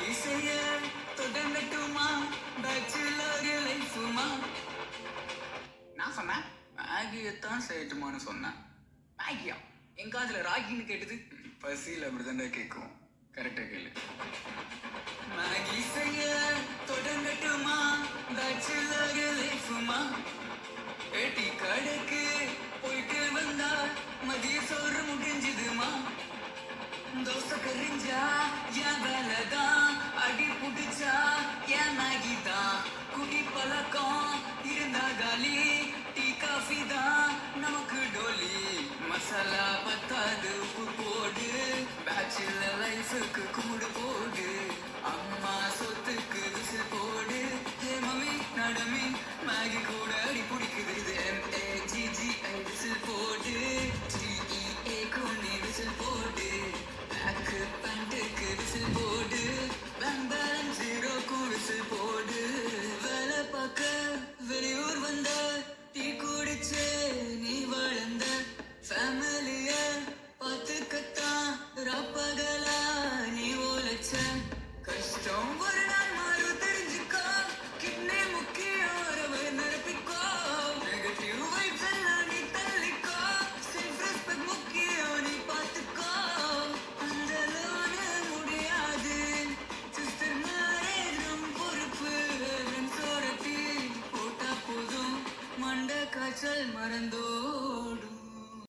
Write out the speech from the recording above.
இசைய தொடங்கட்டுமா பேச்சுலர் லைஃபுமா. நான் சொன்னேன் மேகியத்தான் செய்யட்டுமான்னு சொன்னேன். மேகியா என் காதுல ராகின்னு கேட்டது. பசியில் அப்படிதான்டா கேட்கும். கரெக்டா கேளு. மேகி செய்ய தொடங்கட்டுமா பேச்சுலர் லைஃபுமா. ஏட்டி கடைக்கு போயிட்டு வந்தா மதிய சோறு முடிஞ்சுதுமா. தோசை கரிஞ்சா என் வேலைதான், அடி புடிச்சா என் மேகி தான். குடி பழக்கம் இருந்தா காலி, டீ காஃபி தான் நமக்கு டோலி. மசாலா பத்தாது உப்பு போடு, பேச்சுலர் லைஃபுக்கு கும்பிடு போடு.